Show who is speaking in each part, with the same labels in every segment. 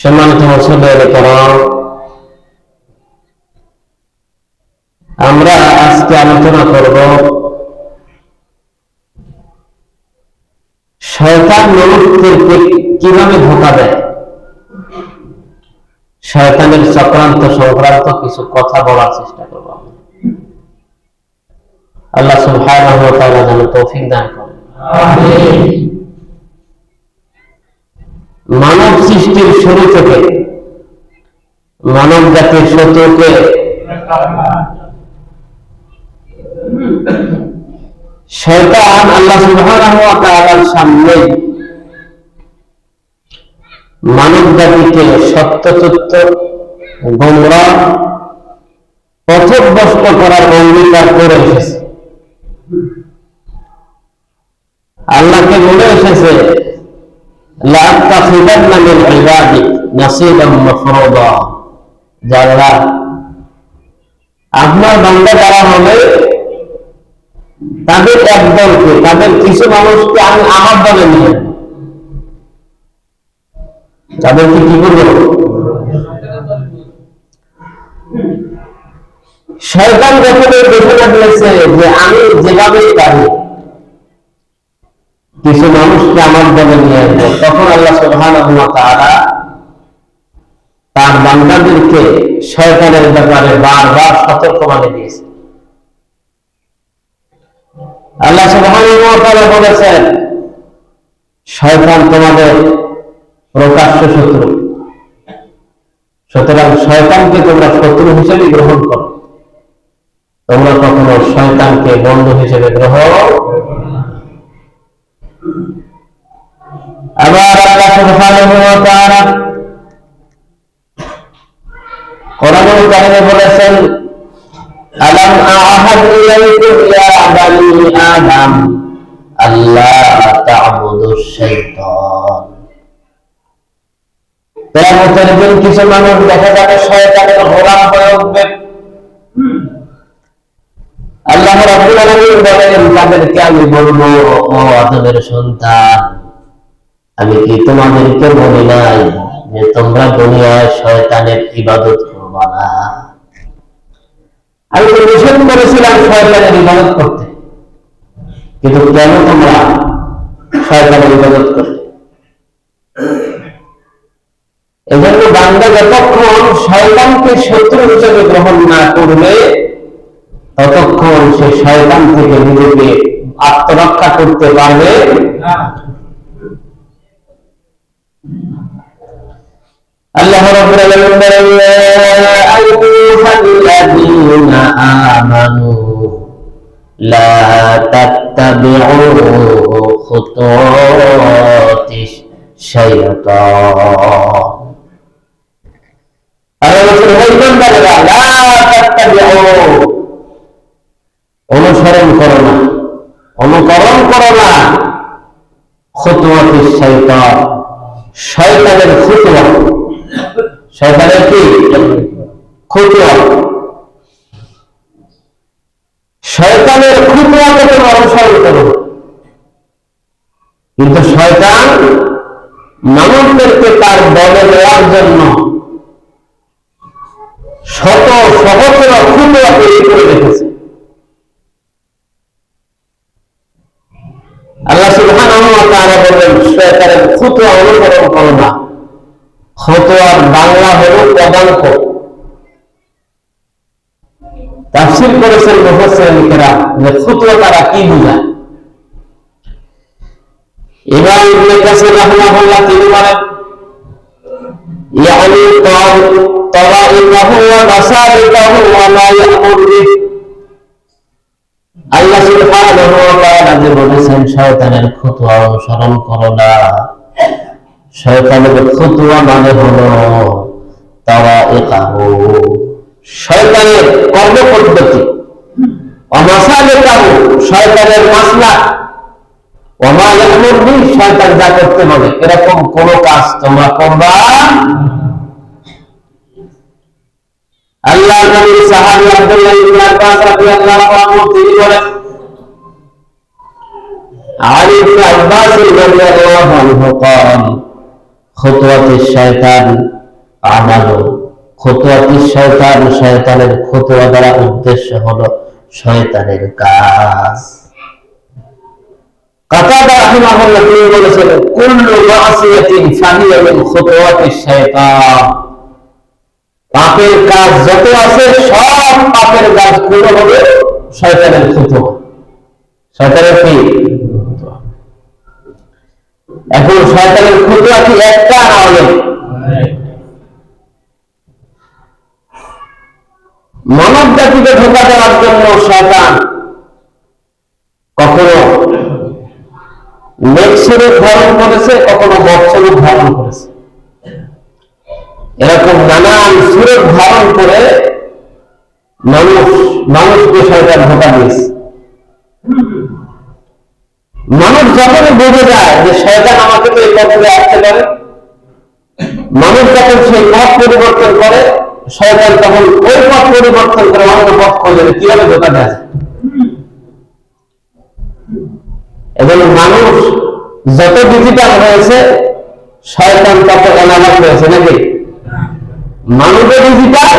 Speaker 1: সম্মানিত মুসলিম করম, আমরা আজকে আলোচনা করব শয়তান মানুষদেরকে কিভাবে ধোঁকা দেয়। শয়তানের চক্রান্ত সংক্রান্ত কিছু কথা বলার চেষ্টা করব। আল্লাহ সুবহানাহু ওয়া তাআলা যেন তৌফিক দান করেন। আমিন। মানব সৃষ্টির শুরু থেকে মানব জাতির শত্রুকে শয়তান আল্লাহ সুবহানাহু ওয়া তাআলার সামনে মানব জাতিকে সত্যচ্যুত, গোমরাহ, পথভ্রষ্ট করার অঙ্গীকার করে এসেছে। আল্লাহকে বলে এসেছে, লা'তাখিযান্না মিন ইবাদি নাসীবাম মাফরুদা। যারা আপনার বান্দা যারা হবে তাদের একদলকে, তাদের কিছু মানুষকে আমি আমার দলে নিয়ে তাদেরকে কি করবো? শয়তান যখন এই ঘোষণা দিয়েছে যে আমি যেভাবেই পারি কিছু মানুষকে আমার দলে নিয়ে আসবো, তখন আল্লাহ সুবহানাহু ওয়া তাআলা তার বান্দাদেরকে শয়তানের ব্যাপারে বারবার সতর্কবাণী দিয়েছে। আল্লাহ সুবহানাহু ওয়া তাআলা বলেছেন, শয়তান তোমাদের প্রকাশ্য শত্রু, সুতরাং শয়তানকে তোমরা শত্রু হিসেবে গ্রহণ করো, তোমরা কখনো শয়তানকে বন্ধু হিসেবে গ্রহণ। আবার আল্লাহ সুবহানাহু ওয়া তাআলা কোরআনুল কারীমে বলেছেন, আলাম আ'হাদ ইলাইকুম ইয়া বানি আদম আল্লা তা'বুদুশ শাইতান। কিয়ামতের দিন কিছু মানুষ দেখা যাবে শয়তানের গোলাম হয়ে উঠবে। আল্লাহ রাব্বুল আলামিন বলেন, তাদেরকে আমি বলবো, ও আদমের সন্তান, আমি কি তোমাদেরকে বলি নাই যে তোমরা দুনিয়ায় শয়তানের ইবাদত করবা না? আমি তো নিষেধ করেছিলাম শয়তানের ইবাদত করতে, কিন্তু কেন তোমরা শয়তানের ইবাদত করতে? এজন্য বান্দা যতক্ষণ শয়তানকে শত্রু হিসেবে গ্রহণ না করবে, ততক্ষণ সে শয়তান থেকে নিজেকে আত্মরক্ষা করতে পারবে না। আল্লাহ রাব্বুল আলামিন বলেন, ইয়া আইয়ুহাল্লাযীনা আমানু লা তাত্তাবিউ খুতুওয়াতিশ শাইতান। অনুসরণ করো না, অনুকরণ করো না খুতুওয়াতিশ শাইতান, শয়তানের খুতুয়া। শয়তানের কি খুতুয়া? শয়তানের খুতুয়াকে তোমরা অনুসরণ করো। কিন্তু শয়তান মানুষদেরকে তার দলে নেওয়ার জন্য শত সহস্র খুতুয়া তৈরি করে রেখেছে। আল্লাহ সুবহানাহু ওয়া তাআলা বলেন, শয়তানের খুতুয়া অনুসরণ করো না। খুতুয়ার বাংলা হলো পদাঙ্ক। তাফসীর করেছেন মুফাসসিরিন কেরাম যে খুতুয়া দ্বারা কি বোঝায়। ইমাম ইবনে কাসির রাহিমাহুল্লাহ তিনি বলেন, ইয়ানি তারাইকাহু ওয়া মাসালিকাহু ওয়া মা ইয়ামুরু বিহি। আল্লাহ সুবহানাহু ওয়া তাআলা যে বলেছেন শয়তানের খুতুয়া অনুসরণ করো না, শয়তানের খুতুয়া মানে হলো তারাইকাহু, শয়তানের কর্মপদ্ধতি, ওয়া মাসালিকাহু, শয়তানের মাসলাক, ওয়া মা ইয়ামুরু বিহি, শয়তান যা করতে বলে এরকম কোন কাজ তোমরা করবা। আল্লাহর নবী সাহাবী আব্দুল্লাহ ইবনে আব্বাস রাদিয়াল্লাহু আনহু তিনি বলেন, আলী ইবনে আব্বাস রাদিয়াল্লাহু আনহু قال খুতুওয়াতি শয়তান আমালু, খুতুওয়াতি শয়তান, শয়তানের খুতুয়া দ্বারা উদ্দেশ্য হলো শয়তানের কাজ। কাতাদা রাহিমাহুল্লাহ তিনি বলেছেন, কুল্লু মাসিয়াতিন ফাহিয়া মিন খুতুওয়াতিশ শয়তান, পাপের কাজ যত আছে সব পাপের কাজগুলো হবে শয়তানের খুতুয়া। শয়তানের কি? এখন শয়তানের খুতুয়া কি একটা না অনেক? মানব জাতিকে ধোঁকা দেওয়ার জন্য শয়তান কখনো মেঘস্বরূপ ধারণ করেছে, কখনো বৎস্বরূপ ধারণ করেছে। এরকম নানান সুরূপ ধারণ করে মানুষকে শয়তান ধোঁকা দিয়েছে। মানুষ যখনই বুঝে যায় যে শয়তান আমাকে তো এই পথে আসতে পারে, মানুষ যখন সেই পথ পরিবর্তন করে, শয়তান তখন ওই পথ পরিবর্তন করে অন্য পথ খোঁজে কিভাবে ধোঁকা দেয়। এবং মানুষ যত ডিজিটাল হয়েছে, শয়তান তত অনাবাদ হয়েছে নাকি? মানুষও ডিজিটাল,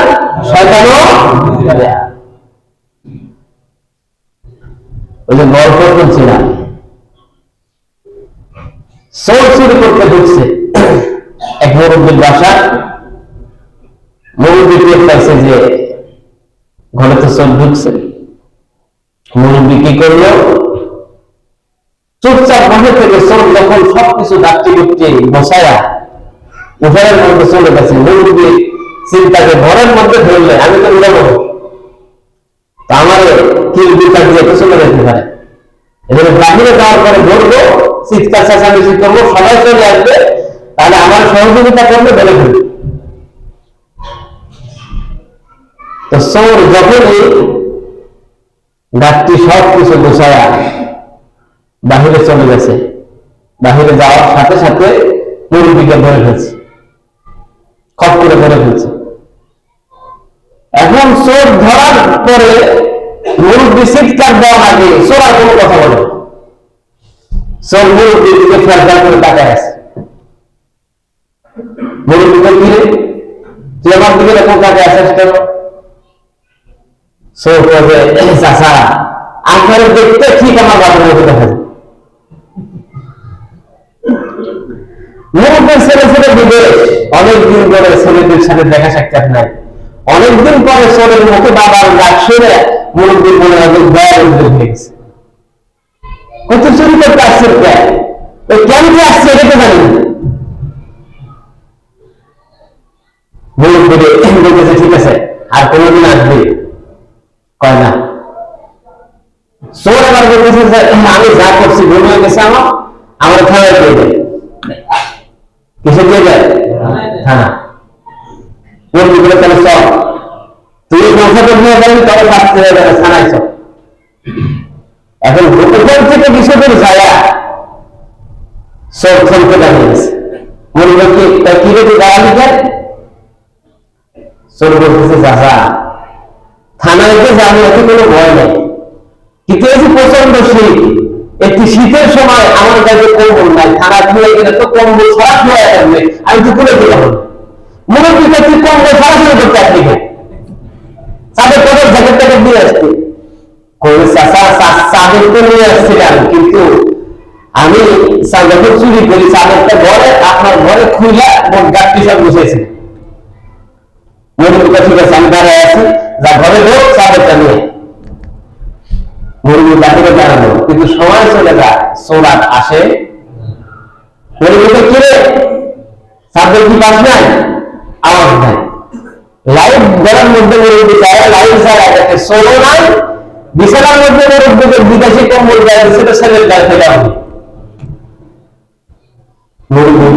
Speaker 1: শয়তানও। ওই যে গল্প শুনছিলাম, চোর চুরি করতে ঢুকছে এক মুরব্বীর বাসা। মুরব্বী টের পাইছে যে ঘরে তো চোর ঢুকছে। মুরব্বী কি করলো? চুপচাপ বসে থেকে চোর যখন সবকিছু ডাকতে ডুকতে বসায়া উঠানের মধ্যে চলে গেছে, মুরব্বী চিন্তাকে ঘরের মধ্যে ধরলে আমি তো উড়াবো, তা আমার কি বিচার দিয়ে তো চলে যেতে পারে। এখানে বাহিরে যাওয়ার পরে ধরবো, চিৎকার চেঁচামেচি করবো, সবাই চলে আসবে, তাহলে আমার সহযোগিতা করলে বেড়ে ফেলবে। তো চোর যখনই ডাকটি সবকিছু গোছায়া বাহিরে চলে গেছে, বাহিরে যাওয়ার সাথে সাথে মুরব্বীকে ধরে ফেলছে, খপ করে ধরে ফেলছে। এখন চোর ধরার পরে মুরব্বী চিৎকার দেওয়ার আগে চোর আর কোনো কথা বলে, চোর মুরব্বীর দিকে ফেরদার করে তাকায় আছে। মুরব্বীকে কি রে, তুই আমার দিকে এরকম তাকায় আছিস কেন? চোর বলবে, চাচা আপনার দেখতে ঠিক আমার বাবার মতো দেখা যায়। মুরব্বীর ছেলে ছেলে বিদেশ, অনেকদিন পরে ছেলেদের সাথে দেখা সাক্ষাৎ নাই, অনেকদিন পরে চোরের মুখে বাবার ডাক শুনে মুরব্বীর মনে হয় দয়া উদ্যোগ হয়ে গেছে। কত চুরি করতে আসছে, কেন যে আসছে এটা তো জানি না। মুরব্বী বলতেছে ঠিক আছে আর কোনোদিন আসবে, কয় না। চোর আবার বলতেছে আমি যা করছি ভুল হয়ে গেছে, আমার থানায় দিয়ে দেয়। কিসে দিয়ে দেয়? থানা। মুরব্বী বলে তাহলে চল, তুই সংসার নিয়ে যাবি, তবে শাস্তি হয়ে যাবে, থানায় চল। এখন উপর থেকে বিষয় করে যায় সব ফোনকে দাঁড়িয়ে গেছে। মুরব্বী তার কি রেখে দাঁড়ালি যায়? চোর বলতেছে চাচা থানায় যে যাবো এতে কোনো ভয় নেই, কিন্তু এই যে প্রচন্ড শীত, একটি শীতের সময় আমার কাছে কম্বল নাই, থানা খুলে গেলে তো কম্বল ছাড়া খোয়া যাবে, আমি তো খুলে দিলাম। মুরব্বী কাছে কম্বল ছাড়া শুরু করতে আপনি চাঁদের কত জ্যাকেট ট্যাকেট দিয়ে আসতে চাঁদের তো নিয়ে আসছিলাম, কিন্তু আমি যখন চুরি করি চাঁদেরটা ঘরে আপনার ঘরে খুলে গাছটি সব বসেছি। মুরব্বী ঠিক আছে আমি দাঁড়ায় আছি, যা ঘরে হোক চাঁদেরটা নিয়ে। মুরব্বী বাহিরে দাঁড়ানো, কিন্তু সময় চলে যায়, সোলার আসে। মুরব্বীকে কিরে চাঁদের কি বাস নাই? আওয়াজ নাই। লাইট ঘরের মধ্যে মুরব্বী চায়, লাইট ছাড়া দেখে সোলো নাই, বিছানার মধ্যে মুরব্বীকে বিদেশি কম্বল দেয়, সেটা ছেলের গায়ে ফেলে হবে। মুরব্বী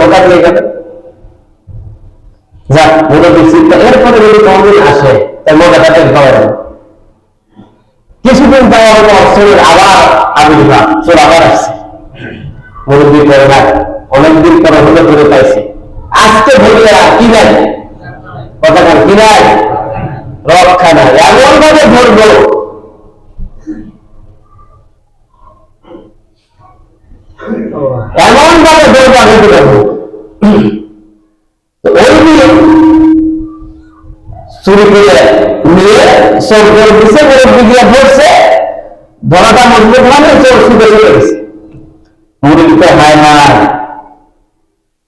Speaker 1: ধোকা দিয়ে গেল। যাক মুরব্বী চিন্তা, এরপরে যদি কম্বল আসে তার মজাটা খাওয়া যাবে। কিছুদিন যাওয়ার পর চোরের আবার আবির্ভাব, চোর আবার আসছে। মুরব্বী করে না, অনেকদিন পরে হলে ধরে পাইছে, আজকে ধরলে কি নাই কথা কি নাই, রক্ষা নাই, এমন ভাবে ধরবো এমন ভাবে করে বলবো আমি দেবো। ওই নিয়ে চুরি করে নিয়ে চোর করে দিচ্ছে, মুরব্বী গিয়ে পড়ছে, ধরাটা মজবুত মানে চোর ছুটে চলে গেছে। মুরব্বীতে হায় হায়,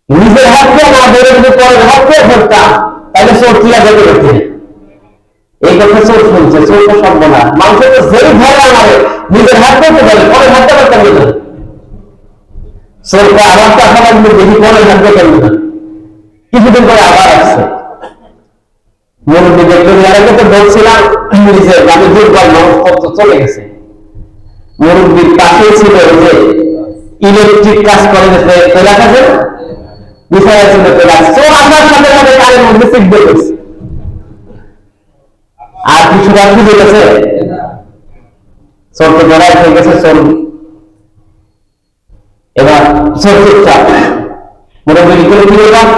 Speaker 1: নিজের হাতকে না ধরে যদি পরের হাতকে ধরতাম তাহলে চোর কি আগে করতে। এই কথা চোর শুনছে, চোর তো সম্ভব না, মানুষের তো যেই ভয় আমাদের নিজের হাতকে তো ধরে পরের হাতটা করতে হবে। চোরকে আবার তো আসা লাগবে, দেখি পরের হাতকে করবে না। কিছুদিন পরে আবার আসছে, মুরব্বী দেখতে তো বলছিলাম নিজে আমি দুর্বল মানুষ তো চলে গেছে। মুরব্বীর পাশে ছিল যে ইলেকট্রিক কাজ করে গেছে এলাকা, যে বিষয় ছিল চোর আসার সাথে সাথে কারের মধ্যে চিপবে গেছে। আর কিছু রাখি গেছে, চোর তো ধরাই হয়ে গেছে। চোর এবার চোর চুপচাপ, মুরব্বী করে কি বললাম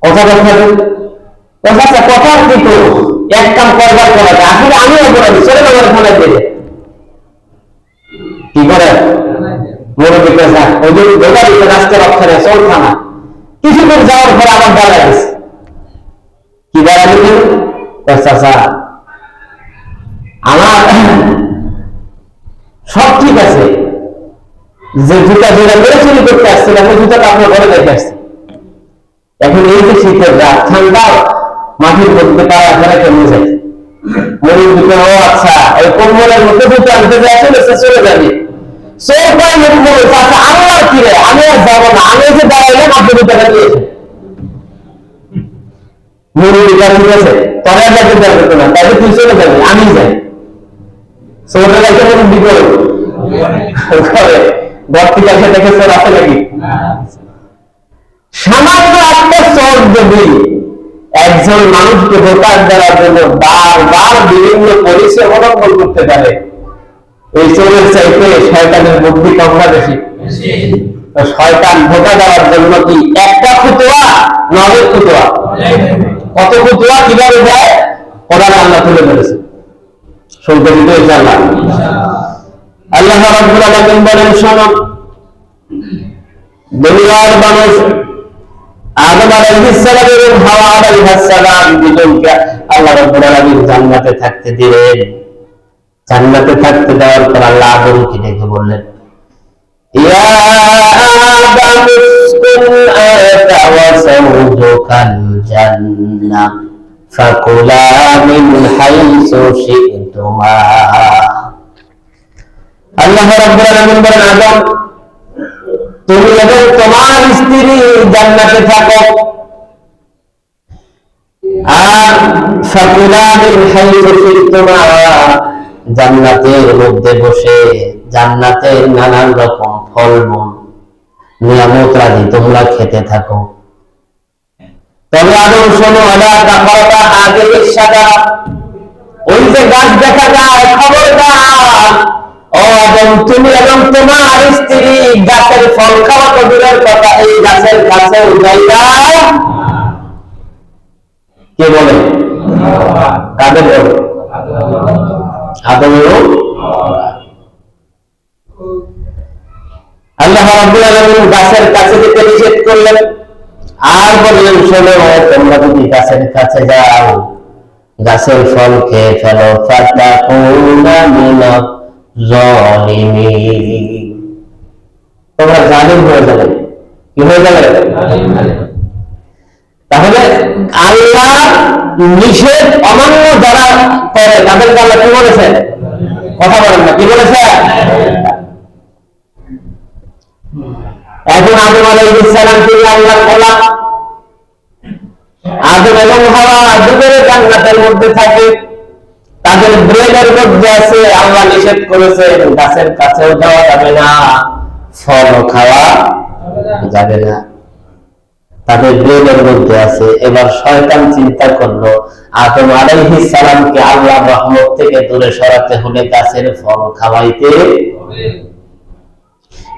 Speaker 1: কথা কথা কথা কি করবো, এক কাম করবার করা যায়। আসলে আমিও অপরাধী, চলে যাবার থানায় পেয়ে কি করে মুরব্বী পেশা ওই যে রাস্তার অক্ষরে চোর থানা। কিছুদিন যাওয়ার পরে আবার দাঁড়ায় গেছে। কি দাঁড়ায় চাচা আমার সব ঠিক আছে, যে জুতা যেটা করে চুরি করতে আসছিলাম ওই জুতাটা আপনার ঘরে দেখে আসছি। এখন এই যে শীতের রাত, ঠান্ডা মাটির মধ্যে পাড়া ঘরে কেমন যায়। মুরব্বীকে ও আচ্ছা ওই কম্বলের মধ্যে জুতা আনতে যায়, চলে যাবে। চোর পাই মুরব্বী চাচা আল্লাহ কি রে, আমি আর যাবো না, আমি যে দাঁড়াইলাম আপনি জুতাটা দিয়েছে। মুরব্বীটা ঠিক আছে, তবে যাকে যাবে না, তাহলে তুই চলে যাবি, আমি যাই। চোরটা যাকে মুরব্বী করে ঘর থেকে এসে দেখে চোর আছে নাকি। সামান্য একটা চোর যদি একজন মানুষকে ধোঁকা দেওয়ার জন্য বারবার বিভিন্ন পরিচয় অবলম্বন করতে পারে, এই চোরের চাইতে শয়তানের বুদ্ধি কম না বেশি? শয়তান ধোঁকা দেওয়ার জন্য কি একটা ফুটোয়া নবের ফুটোয়া, কত ফুটোয়া কিভাবে যায় কোরআনে আল্লাহ তুলে ধরেছে। শুনতে দিতে ইনশাআল্লাহ। আল্লাহ রাব্বুল আলামিন বলেন, শোনো দুনিয়ার মানুষ আদম আলাইহিস সালাম এবং হাওয়া আলাইহিস সালাম দুজনকে আল্লাহ রাব্বুল আলামিন জান্নাতে থাকতে দিলেন। জান্নাতে থাকতে দেওয়ার পর আল্লাহ আদমকে ডেকে বললেন, ইয়া আদম উসকুন আনতা ওয়া যাওজুকাল জান্নাহ ফাকুলা মিন হাইসু শি'তুমা। আল্লাহ রাব্বুল আলামিন বলেন, আদম তুমি এবং তোমার স্ত্রী জান্নাতে থাকো, আর ফাকুলা মিন হাইসু শি'তুমা, জান্নাতের মধ্যে বসে জান্নাতের নানান রকম ফলমূল নিয়ামত আদি তোমরা খেতে থাকো। তবে আদম শোনো, আলা তাকারা হাযিহি শাজারা, ওই যে গাছ দেখা যায়, খবরদার ও আদম তুমি এবং তোমার স্ত্রী গাছের ফল খাওয়া তো দূরের কথা, এই গাছের কাছেও যাইবা। কে বলে? কাদের বলে? আদমেরও। আল্লাহ রাব্বুল আলামিন গাছের কাছে যেতে নিষেধ করলেন, আর বললেন শোনো তোমরা যদি গাছের কাছে যাও গাছের ফল খেয়ে ফেলো, ফাতাকুনা মিনাজ জালিমিন, তোমরা জালিম হয়ে যাবে। কি হয়ে যাবে? তাহলে আল্লাহ নিষেধ অমান্য যারা করে তাদেরকে আল্লাহ কি বলেছে? কথা বলেন না, কি বলেছে? এখন আদম আলাইহিস সালাম তিনি আল্লাহর গোলাম, আদম এবং হাওয়া দুজনে জান্নাতের মধ্যে থাকে, তাদের ব্রেনের মধ্যে আছে আল্লাহ নিষেধ করেছেন গাছের কাছেও যাওয়া যাবে না, ফল খাওয়া যাবে না, তাদের ব্রেনের মধ্যে আছে। এবার শয়তান চিন্তা করলো আদম আলাইহিস সালামকে আল্লাহর রহমত থেকে দূরে সরাতে হলে গাছের ফল খাওয়াইতে হবে।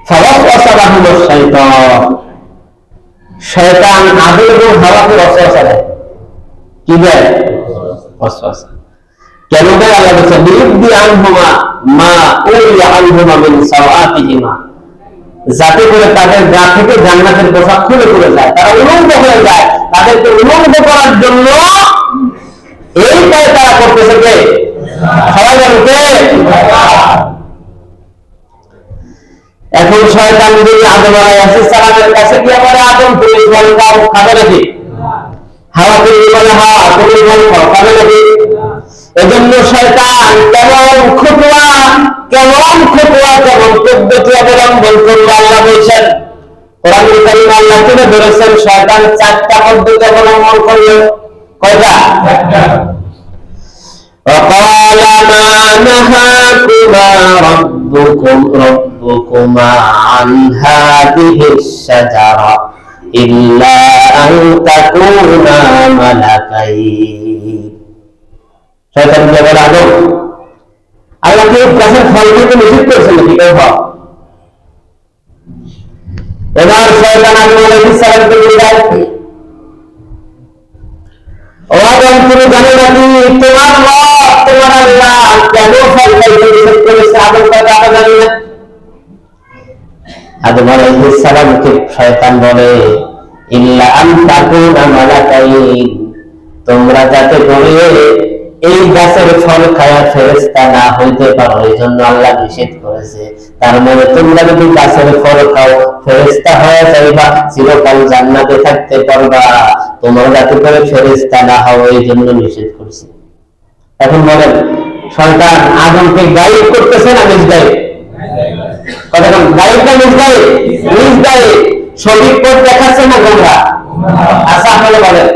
Speaker 1: ফাওয়াসওয়াসা লাহুমুশ শাইতান, শয়তান আদম এবং হাওয়াকে ওয়াসওয়াসা দেয়। কি দেয়? ওয়াসওয়াসা। কেন দেয়? আল্লাহ বলেছেন লিইবদি আনহুমা মা উরিয়া আনহুমা মিন সাওয়াতিহিমা, যাতে করে তাদের গা থেকে জান্নাতের পোশাক খুলে পড়ে যায়, তারা উলঙ্গ হয়ে যায়। তাদেরকে উলঙ্গ করার জন্য এইটাই তারা করতেছে কে? সবাই বলতে। এখন শয়তান যদি আদম আলাইহিস সালামের কাছে গিয়ে বলে, আদম তুমি ফল খাও, খাবে নাকি? হাওয়া তুমি বলে, হ্যাঁ তুমি ফল খাও, খাবে নাকি? এজন্য শয়তান কেমন খুতওয়া কেমন পদ্ধতি অবলম্বন করলো আল্লাহ বলছেন। কোরআনুল কারীম আল্লাহ তুলে ধরেছেন শয়তান 4টা পদ্ধতি অবলম্বন করলো। কয়টা? وقال ما نهاكما ربكما عن هذه الشجرة إلا أن تكونا ملكين। শয়তান কে বলে, আদম আল্লাহ কি গাছের ফল খেতে নিষেধ করেছেন নাকি? এবার শয়তান আদম আলাইহিস সালামকে বললেন, ও আদম তুমি জানো নাকি তোমার রব তোমার আল্লাহ কেন ফল খাইতে নিষেধ করেছে? আদম কথা জানি না। আদম আলাইহিস সালামকে শয়তান বলে, ইল্লা আন তাকুনা মালাকাইন, তোমরা যাতে করে এই গাছের ফল খাওয়া ফেরেশতা না হইতে পারো, এই জন্য আল্লাহ নিষেধ করেছে। তার মানে তোমরা যদি গাছের ফল খাও ফেরেশতা হয়ে যাইবা, চিরকাল জান্নাতে থাকতে পারবা। তোমরা যাতে করে ফেরেশতা না হও এই জন্য নিষেধ করছে। এখন বলেন শয়তান আদমকে গাইড করতেছে না মিসগাইড? কথা বলেন, গাইড না মিসগাইড? মিসগাইড। সঠিক পথ দেখাচ্ছে না গোমরা? আচ্ছা আপনারা বলেন,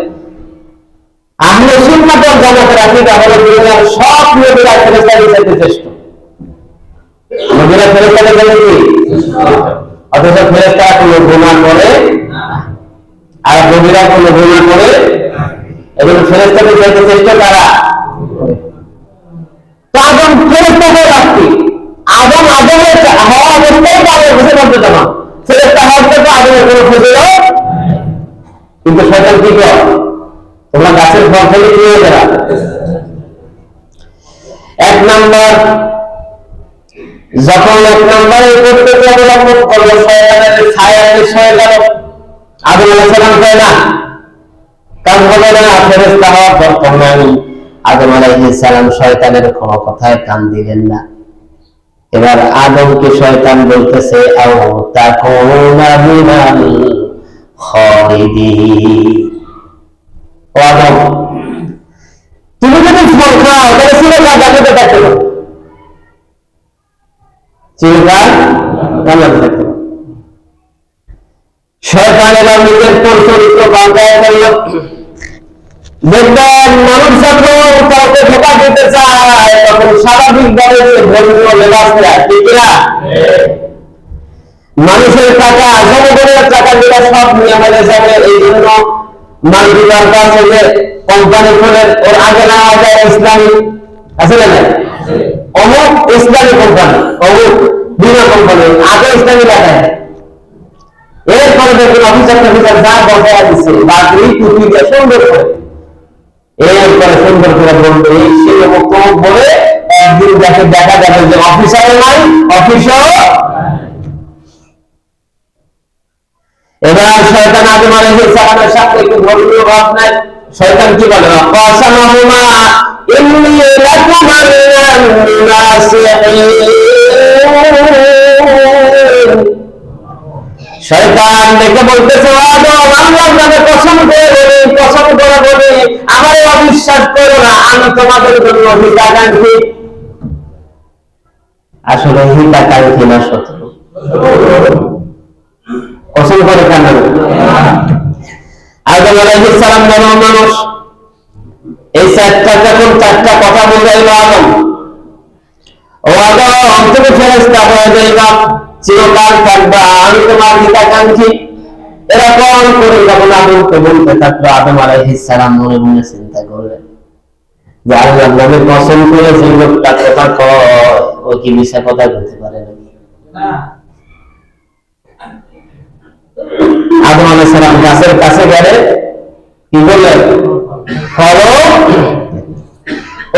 Speaker 1: আহলে সুন্নাত ওয়াল জামাতের আকীদা হলো দুনিয়ার সব নবীরা ফেরেশতা হিসেবে শ্রেষ্ঠ। নবীরা ফেরেশতা হিসেবে কি? অথচ ফেরেশতারা কোনো গুনাহ করে আর নবীরা কোনো গুনাহ করে, এবং ফেরেশতা হিসেবে শ্রেষ্ঠ কারা? তো আদম ফেরেশতা হয়ে আসছে, আদমের হওয়া অবস্থায় তাদের বুঝে করতে যাবা, ফেরেশতা হওয়ার তো আদমের কোনো ফজিলত, কিন্তু শয়তান কি করে? তোমরা গাছের ফল খেলে কি হয়ে যাবে? 1 নম্বর, যখন 1 নম্বরে করতে অবলম্বন করলো শয়তানের ছায়া হয়ে গেল। আদম আলাইহিস সালাম কয় না, কারণ বলে না ফেরেশতা হওয়ার দরকার নাই। আদম আলাইহিস সালাম শয়তানের কোনো কথায় কান দিলেন না। এবার আদমকে শয়তান বলতেছে, আও তাকুনা মিনাল খালিদিন, ও আদম তুমি যদি ফল খাও তাহলে চিরকাল জান্নাতে থাকতে পারো, চিরকাল জান্নাতে থাকতে পারো। শয়তান এবার নিজের চরিত্র পাল্টায় ফেলল। দেখবেন মানুষ যখন কাউকে ধোঁকা দিতে চায় তখন স্বাভাবিকভাবে ধর্মীয় লেবাস দেয়, ঠিক না? মানুষের টাকা, জনগণের টাকা যেটা সব নিয়ে আমাদের যাবে, এই জন্য মাল্টিপ্লার কাছে যে কোম্পানি খোলে ওর আগে নেওয়া যায় ইসলামী, আসলে না অমুক ইসলামী কোম্পানি, অমুক বিমা কোম্পানি, আগে ইসলামী লাগায়। এরপরে দেখুন অফিসার যা বসায় দিচ্ছে বাকরি টুপি দিয়ে সুন্দর করে, এরপরে সুন্দর করে বলবে সেরকম বলে একদিন যাকে দেখা যাবে যে অফিসারও নাই, অফিসও। এবার শয়তান আদম আলাইহিস সালামের সাথে একটু ধর্মীয় ভাব নাই। শয়তান কি বলে? কাসামাহুমা ইন্নী লাকুমা মিনান নাসিহিন। শয়তান দেখে বলতেছে, আদম আল্লাহর নামে কসম করে বলি আমারে অবিশ্বাস করো না, আমি তোমাদের জন্য হিতাকাঙ্ক্ষী। আসলে হিতাকাঙ্ক্ষী না শত্রু? কসম করে কেন? আদম আলাইহিস সালাম নরম মানুষ, এই 4টা কথা বুঝাইল আদম, ও আদম তুমি ফেরেশতা হয়ে যাইবা, চিরকাল থাকবা, আমি তোমার হিতাকাঙ্ক্ষী। এরকম করে যখন আদমকে বলতে থাকলো, আদম আলাইহিস সালাম মনে মনে চিন্তা করলেন যে আল্লাহর নামে কসম করে যে লোকটা কথা কয় ও কি মিথ্যা কথা বলতে পারে নাকি? আদম আলাইহিস সালাম গাছের কাছে গেলে কি বললেন? ফল।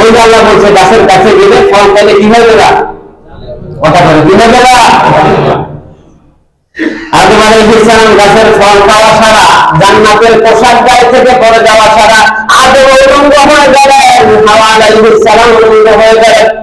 Speaker 1: ওই আল্লাহ বলছে গাছের কাছে গেলে ফল পেলে কি হবে না? কথা বলে কি হবে না? আদম আলাইহিস সালাম গাছের ফল খাওয়া ছাড়া, জান্নাতের পোশাক গায়ে থেকে পরে যাওয়া ছাড়া আদম উলঙ্গ হয়ে গেলেন, হাওয়া আলাইহিস সালাম উলঙ্গ হয়ে গেলেন।